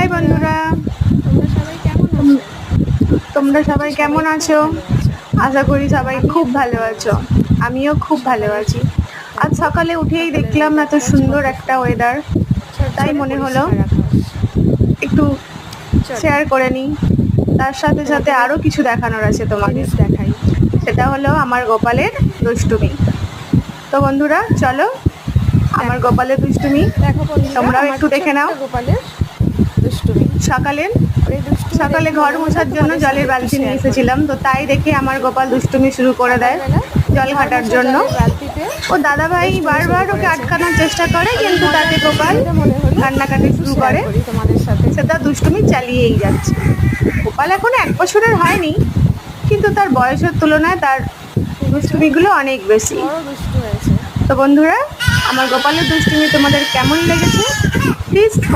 High বন্ধুরা, তোমরা সবাই কেমন আছো? আশা করি সবাই খুব ভালো আছো। আমিও খুব ভালো আছি। আজ সকালে উঠেই দেখলাম এত সুন্দর একটা ওয়েদার, তাই মনে হলো একটু শেয়ার করে নিই। তার সাথে সাথে আরও কিছু দেখানোর আছে তোমাদের। দেখাই, সেটা হলো আমার গোপালের দুষ্টুমি। তো বন্ধুরা চলো আমার গোপালের দুষ্টুমি তোমরাও একটু দেখে নাও। গোপালের দুষ্টুমি। সকালে ঘর মোছার জন্য জলের বালতি নিয়ে এসেছিলাম, তো তাই দেখে আমার গোপাল দুষ্টুমি শুরু করে দেয় জল ঘাটার জন্য। ও দাদা ভাই বারবার ওকে আটকানোর চেষ্টা করে, কিন্তু তাতে গোপাল কান্নাকাটি শুরু করে। সেটা দুষ্টুমি চালিয়েই যাচ্ছে। গোপাল এখনো 1 বছরের হয়নি, কিন্তু তার বয়সের তুলনায় তার দুষ্টুমিগুলো অনেক বেশি। তো বন্ধুরা, আমার গোপালের দুষ্টুমি তোমাদের কেমন লেগেছে প্লিজ